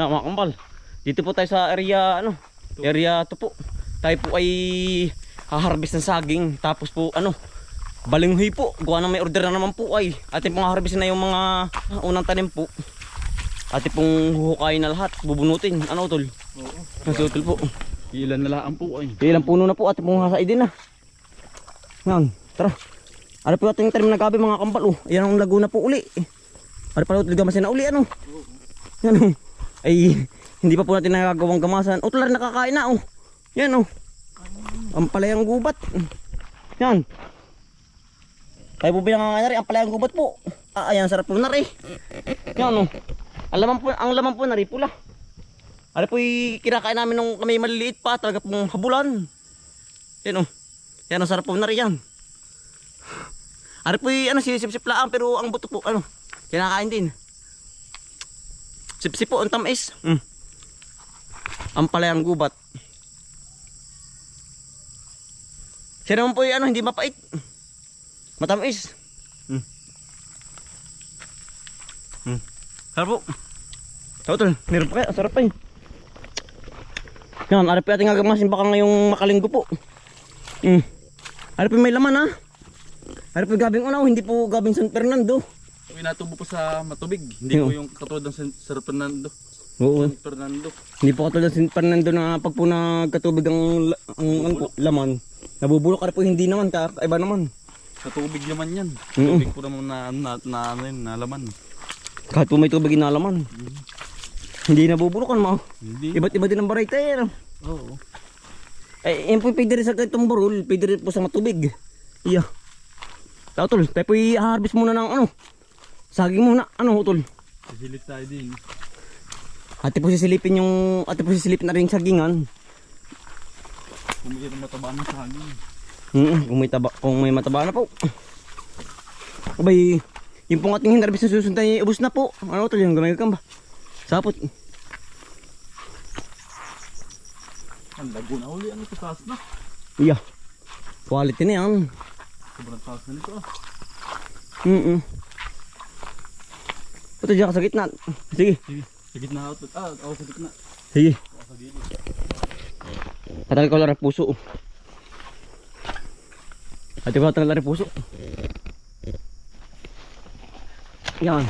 Nga mga kambal, dito po tayo sa area ano, area 2 po. Tayo po ay haharbis ng saging, tapos po ano, balinghoy po. Gawa na may order na naman po ay ating pong haharbis na yung mga unang tanim po. Ating pong huhukayin na lahat, bubunutin. Ano tol? Oo. Nasutol po. Ilan na lang po ay. Ilang puno na po ating pong hasaidin na. Yan, tara. Ano po ating tanim na gabi mga kambal. Oh, ayan ang Laguna po uli. Ano pala utol gamasin na uli ano? Yan oh. Ay hindi pa po natin nagagawang gamasan. O tular nakakain na oh. Yan oh. Ang palayang gubat. Yan. Tayo po binanganganari ang palayang gubat po. Ah, ayan sarap po na rin. Yan oh. Ang laman po na rin pula. Ano po kinakain namin nung kami maliliit pa. Talaga pong habulan. Yan oh. Yan ang sarap po na rin yan. Ano po ano sisip-sip lang pero ang buto po ano. Kinakain din. Sip-sip po ang tamis. Ang palayang gubat. Siya naman po yung ano, hindi mapait. Matamis. Sarap po. Totoo, meron pa kayo. Sarap pa yun. Yan, arap po ating agamasin baka ngayong makalinggo po. Arap po may laman ha. Arap po gabing unaw, hindi po gabing San Fernando. Pinatubo po sa matubig. Hindi po yung katulad ng San Fernando. Oo. San Fernando. Hindi po katulad San Fernando na pag po nagkatubig ang laman. Nabubulok ka po hindi naman, kakaiba naman. Sa tubig naman yan. Tubig po naman na laman. Kahit po may tubig na laman. Hindi nabubulokan mo. Hindi. Iba't iba din ang variety yan. Oo. Eh, yan po pwede rin sa itong burol, pwede rin po sa matubig. Iya. Tol, tayo po i-harvest muna ng ano. Saging muna, ano tol? Sisilip tayo din. Ate po sisilipin na rin yung sagingan. Kung may mataba ng saging. Kung may mataba na po. Abay, yung pong ating hinarbis na susunod tayo, ubos na po. Ano tol, yung gamay ka ba? Sapot. Ang Laguna uli, ano ito taas na? Iya. Quality na yan. Sobrang taas na nito ah. Ito dyan ka sa gitna. Sige. Sige, sa gitna ako. Ako sa gitna. Sige. Ako sa gilid. Patagal ko lang ang puso. Ate ko patagal lang ang puso. Yan.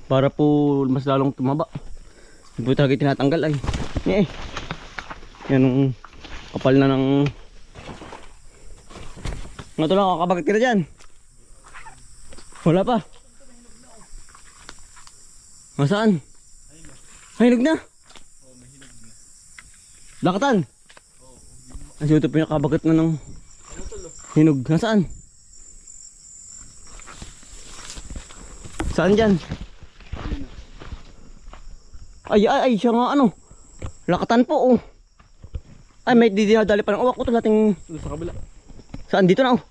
Para po mas lalong tumaba. Hindi po talaga tinatanggal ay. Yan ang kapal na ng... Nga ito lang, kakabagat ka na dyan. Wala pa. Masaan? Hinog na? Oo, may hinog na. Lakatan? Oo. Kasi ito pinakabagat na ng hinog. Nasaan? Saan dyan? Ay, siya nga ano. Lakatan po oh. Ay, may didinadali pa ng uwak ko ito nating... Sa kabila. Saan? Dito na oh.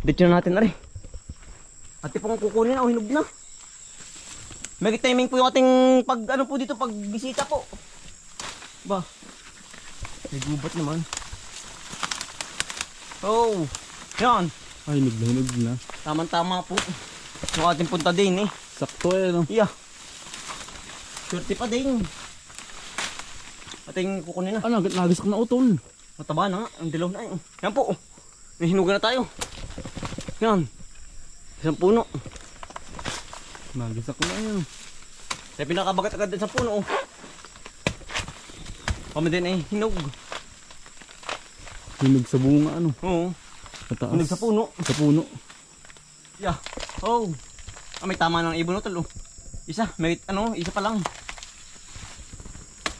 Dito na natin na rin. Ate pong kukunin na oh, hinog na. May timing po yung ating pag ano po dito, pag bisita po. Ba? May gubat naman. Oh, yan. Ay, hinog na. Tama-tama po. Yung ating punta din eh. Sakto eh, no? Yeah. Swerte pa din. Ating kukunin na. Ano, nagis ko na utol. Mataba na nga. Ang dilaw na eh. Yan po. Oh. May hinugan na tayo. Yan. Isang puno. Nagis ko na yun. Kaya pinakabagat agad din sa puno. Oh. Kami din eh. Hinog. Hinog sa bunga, ano? Oo. Mataas. Hinog sa puno. Sa puno. Yeah. Oh. Ah, may tama ng ibon no tol. Oh. Isa. May ano. Isa pa lang.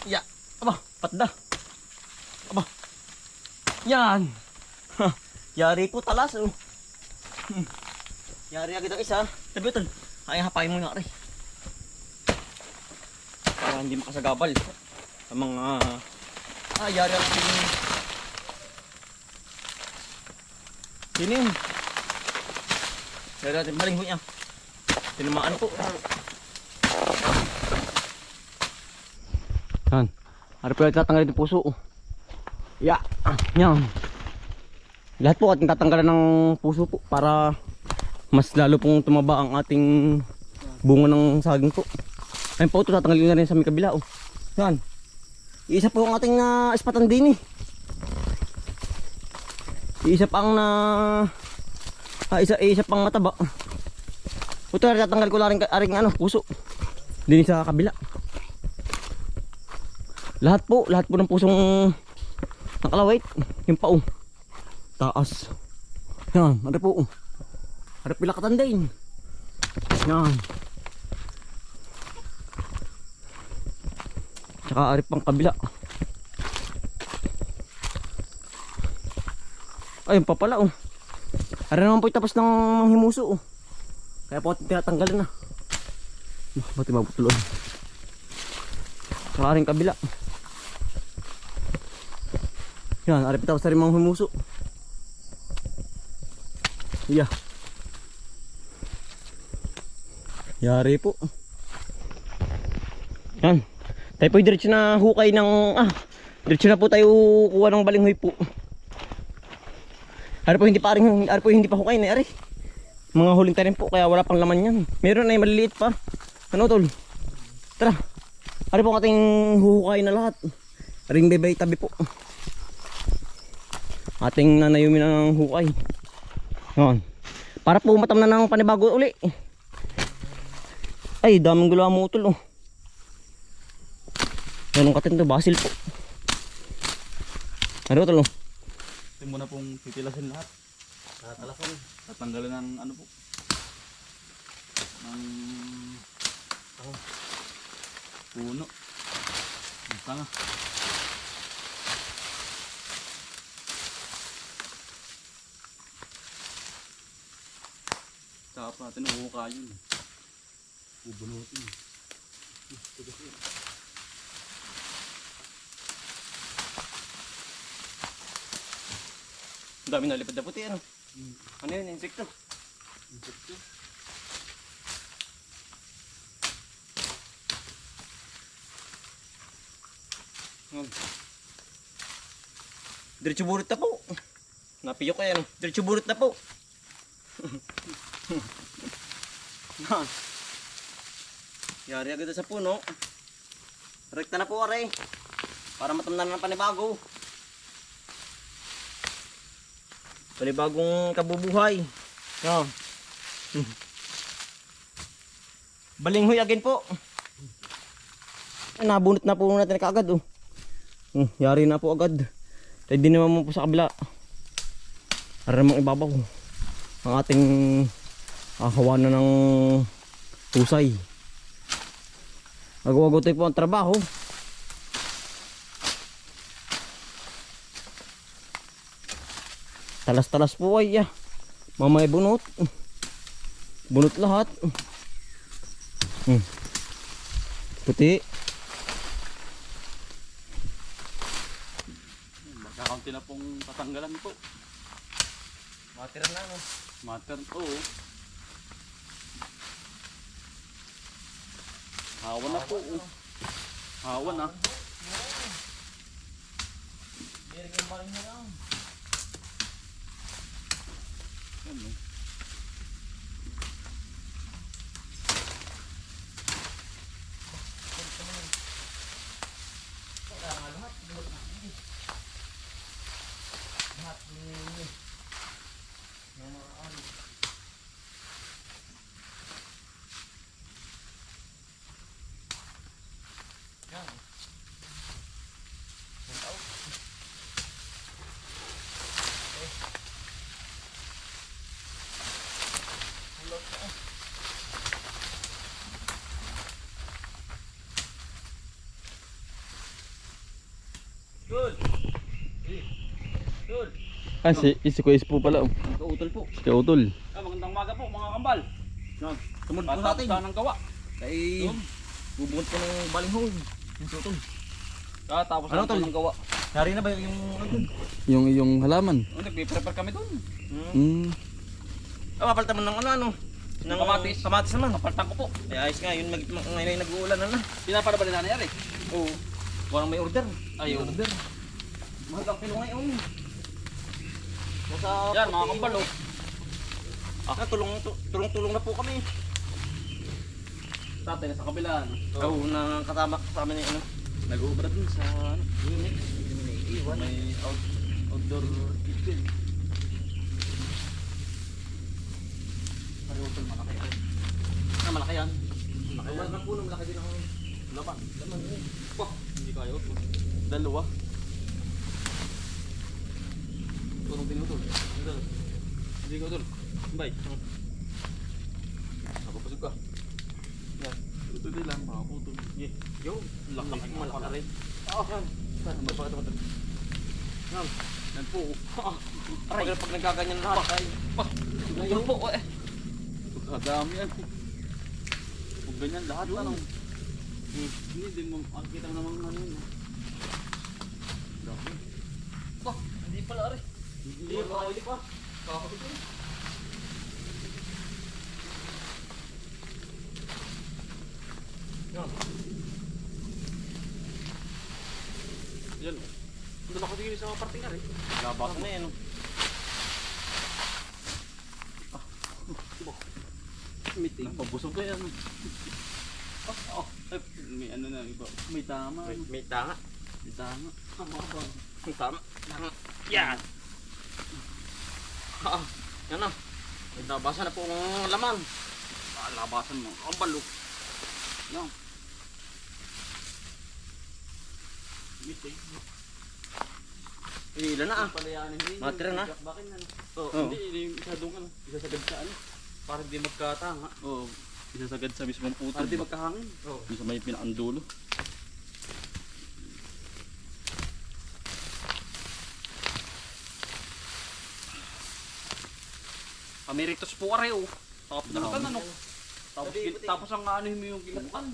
Yeah. Aba. Patda. Aba. Yan. Yari po talas oh. Yari agad ang isa. Sabi tol. Ay hapain mo na rin. Para hindi makasagabal. Sa mga yari ang Tinim. Yari natin maling niya. Tinamaan po. Yan. Ari po natin tatanggalin yung puso. Ya. Yan. Lahat po ating tatanggalan ng puso po para mas lalo pong tumaba ang ating bunga ng saging po. Ayun po, ito tatanggalin na rin sa may kabila. Oh. Yan. Iisa po ang ating ispatan din eh. Iisa pang isa pang mataba. Ito na tatanggal ko lang aring puso. Din sa kabila. Lahat po ng pusong nakalawait. Yung pa oh. Taas. Yan, ano po oh. Harap pilakatan din. Yan. Tsaka arip pang kabila. Ayun pa pala oh. Ara naman po tapos ng himuso oh. Kaya po tinatanggalin na. Bati mabutulon. Tsaka rin kabila. Yan, arip tapos na rin mga himuso. Yeah. Yari po. Yan. Tayo po diretso na hukay ng diretso na po tayo kuha ng balinghoy po. Ari po hindi pa hukay na ari. Mga huling tanim po kaya wala pang laman yan. Meron ay maliliit pa. Ano tol? Tara. Ari po ating huhukay na lahat. Aring bebay tabi po. Ating nanayumin ng hukay. Yan. Para po matam na ng panibago uli. Ay, daming gulaw mo utol oh. Ganun katin to, basil po. Ano utol oh. Ito muna pong titilasin lahat. Tatalasan. Tatanggalin ng ano po. Ng puno. Ang tanga. Tsaka pa natin uhukayin. Bubunutin. Ang dami nalipad na puti ano. Ano yun, insekto? Insekto. Diretso burot na po. Napiyok ko yan. Diretso burot na po. Yari agad sa puno. Rekta na po aray. Para matamnan ng panibago. Panibagong kabubuhay. Yan. Balinghoy again po. Ay, nabunot na po natin kaagad oh. Yari na po agad. Tayo din naman mo po sa kabila. Para namang ibabaw. Ang ating kawanan ng husay. Magwagotoy po ang trabaho. Talas-talas po ay mamay bunot. Bunot lahat. Puti. Magkakaunti na pong tatanggalan po. Matir na no. Matter to. Hawan na po. Hawan na. Ano? Si Kuya po pala. Kautol po. Si Utol. Magandang umaga po mga kambal. Tumunod po Patapos natin. na ng gawa. Kay bubunot po ng balinghoy. Yung tutol. Tapos Ano na tol? ng gawa. Yari na ba yung Yung halaman. Nagpe-prepare kami doon. mapalitan mo ng ano. Ng Kamatis. Kamatis naman. Kapaltan ko po. Ay ayos nga yun ngayon ay nag-uulan na. Pinapada ba nila nangyari? Oo. Walang may order. Ayun. Order. Mahal ang kilo ngayon. Nasa Yan mga kambal oh. tulong-tulong na po kami. tatay na sa kabila. Oo, na kasama ni ano. Nag-uubra dun sa ano. Iwan. May outdoor kitchen. Pariutol malaki. Malaki yan. Malaki yan. Ang puno, malaki din ako. Laman. Laman eh. Wah, hindi kaya ito. Dalawa. Tulong tinutol. Hindi ko utol. Bay. Ako pasok ka. Yan. Ito din lang, makaputol. Yeah. Yo, malaki malaki rin. Yan. Saan ba ito? Yan. Yan po. Pag nagkaganyan lahat ay. Yan po eh. Kadami yan. Kung ganyan lahat ano. Hindi din mo, ang kita mo naman ano yun. Dami. Hindi pala rin. Hindi pa. Hindi pa. Kakapit ko. Yan. Doon ako tingin sa mga parting nga rin. Labas na yan. Meeting. Napabusog ka yan. Ay, may ano na iba. May tama. May tanga. May tama. Ang tama. Yan. Yan na. May nabasan na po ang laman. Labasan mo. Ang balo. Yan. Meeting. Ilan na ah. Palayanin din. Matira na. Bakit na? Oo. Oo. Hindi masyadong ano. Isasagad sa ano. Para hindi magkatanga. Oo. Isasagad sa mismong putol. Para hindi magkahangin. Oo. Yung sa may pinakandulo. Amiritos po ka rin oh. Tapos na Dami. ano. Tapos, tapos ang ano yung gilapuan.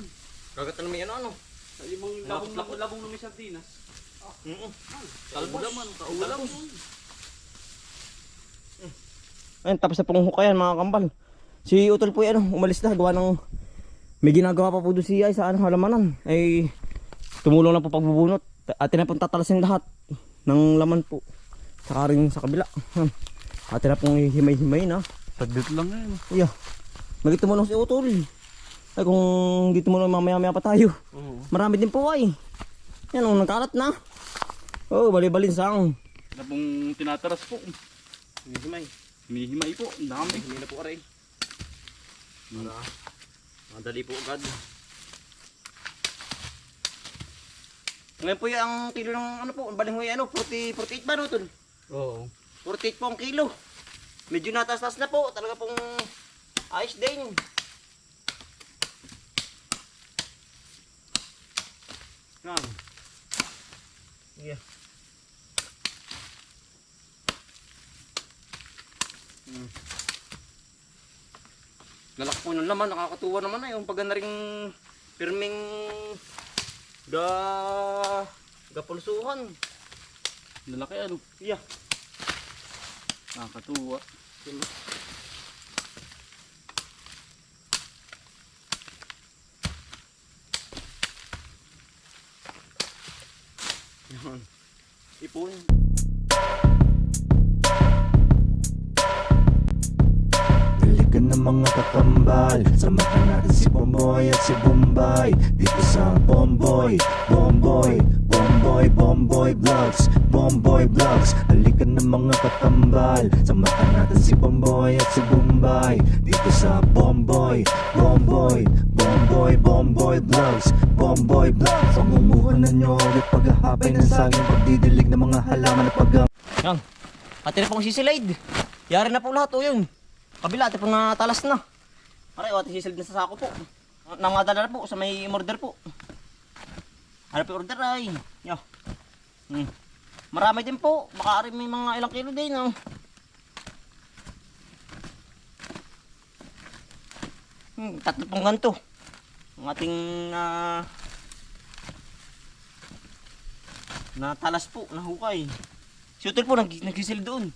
Gagatan naman yan ano. Sa limang labong ng sardinas. Talbos. Ulam. Ulam. Ayun, tapos na pong hukayan mga kambal. Si Utol po yan, umalis na. Gawa ng may ginagawa pa po doon siya sa ano, halamanan. Ay tumulong lang po pagbubunot. Atin na pong tatalasin lahat ng laman po. Saka rin sa kabila. Atin na pong himay-himay na. Saglit lang yan. Iya. Magtumulong si Utol. Ay kung hindi tumulong mamaya-maya pa tayo. Oo. Marami din po ay. Yan oh, nagkalat na. Oh, bali-balin sang. Na pong tinataras po. Himay. Hinihimay po. Ang dami. Hindi na po ka rin. Madali po agad. Ngayon po yung kilo ng ano po, ang balinghoy ano, 48 ba no tol? Oo. 48 po ang kilo. Medyo natas-tas na po, talaga pong ayos din. Yan. Yeah. Lalak po ng laman, nakakatuwa naman na yung paganda ring pirming gapulsuhan. Lalaki ano. Yeah. Nakakatuwa. Yan. Ipon. Balikan ng mga kakambal, samahan natin si Bomboy at si Bombay dito sa Bomboy, Bomboy, Bomboy, Bomboy Vlogs, Bomboy Vlogs. Balikan ng mga kakambal, samahan natin si Bomboy at si Bombay dito sa Bomboy, Bomboy, Bomboy, Bomboy Vlogs, Bomboy Vlogs. Pangumuhanan nyo ulit paghahapay ng saging, pagdidilig ng mga halaman at Yan. Atin na pong sisilid. Yari na po lahat o yun. Kabila, atin pong natalas na. Aray, o atin sisilid na sa sako po. Nangadala na po sa may order po. Ano po order ay? Yo. Marami din po. Baka may mga ilang kilo din. Oh. Tatlo pong ganito. Ang ating natalas po, nahukay. Si Utol po nagsisilid doon.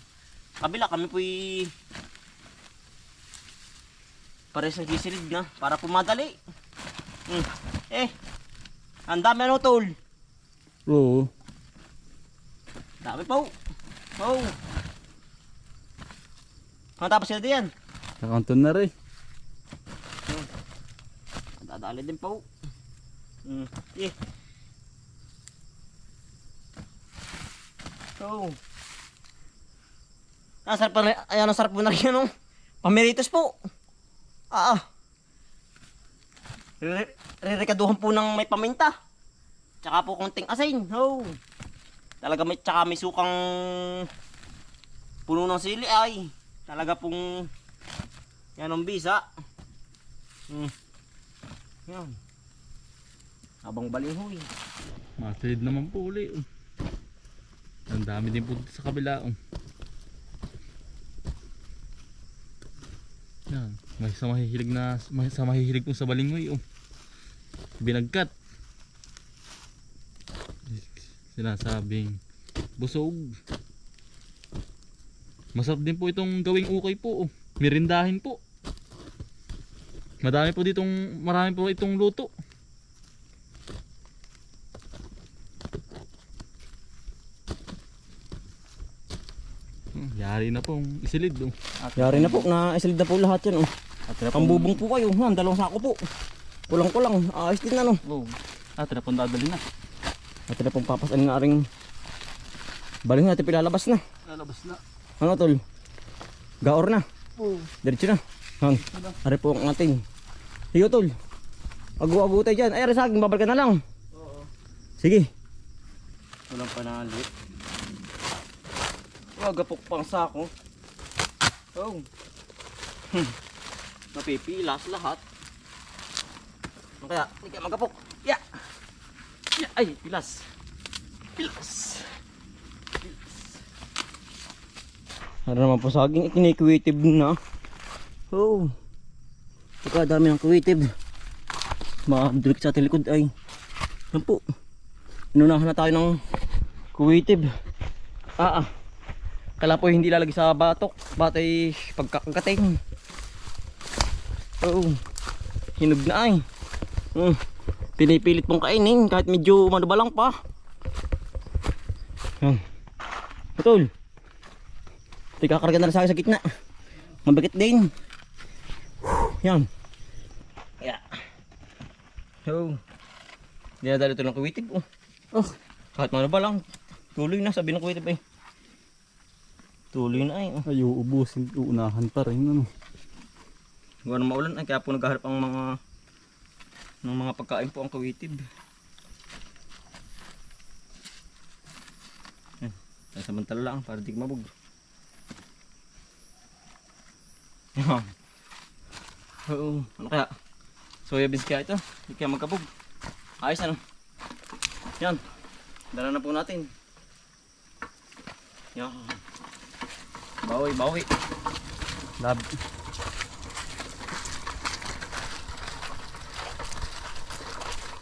Kabila kami po'y pares nagsisilid na para pumadali. Ang dami ano Utol. Oo. Dami po. Oh. Matapos sila diyan. Nakanton na rin. Nadali din po. Yeah. So. Sarap pa na, ayan ang sarap po na rin ano. Pamiritos po. Rirekaduhan po ng may paminta. Tsaka po konting asin. Oh. Talaga may, tsaka may sukang puno ng sili ay. Talaga pong yan ang bisa. Yan. Habang balinghoy. Masilid naman po uli. Ang dami din po sa kabila. Yan. May sa mahihilig po sa balinghoy. Binagkat. Sinasabing busog. Masarap din po itong gawing ukay po. Mirindahin po. Marami po itong luto. Yari na pong isilid. Yari na po, na-isilid na po lahat yan. Pambubong po kayo, dalawang sako po. Kulang-kulang, ayos din ano. At na pong dadali na. At na pong papasan nga rin. Baling natin pilalabas na. Lalabas na. Ano tol? Gaor na. Diretso na. Ari po ang ating. Hiyo tol. Agu-agu tayo dyan. Ay, ari sa akin, babalikan na lang. Sige. Walang panalit. Wagapok pang sako. Napipilas lahat. Kaya, hindi ka magapok. Yeah. Ay, pilas. Pilas. Ano naman po saging, kinikwitib na. Saka dami ng kuwitib. Makadulik sa ating likod ay. Yan po. Inunahan na tayo ng kuwitib. Kala po hindi lalagay sa batok. Batay pagkakagating. Hinog na ay. Pinipilit pong kainin kahit medyo manubalang pa. Yan. Betul. Ikakarga na sa akin sa gitna. Mabakit din. Yan. Yeah. Dinadali ito ng kuwitib. Kahit manubalang. Tuloy na sabi ng kuwitib ay. Tuloy na ay. Ay, uubusin. Uunahan pa rin. Gawa na maulan ay kaya po naghaharap ang mga pagkain po ang kuwitib. Samantala lang para di mabog. Ano kaya? Soya beans kaya ito? Hindi kaya magkabog. Ayos ano? Yan. Dala na po natin. Yan. Bawi.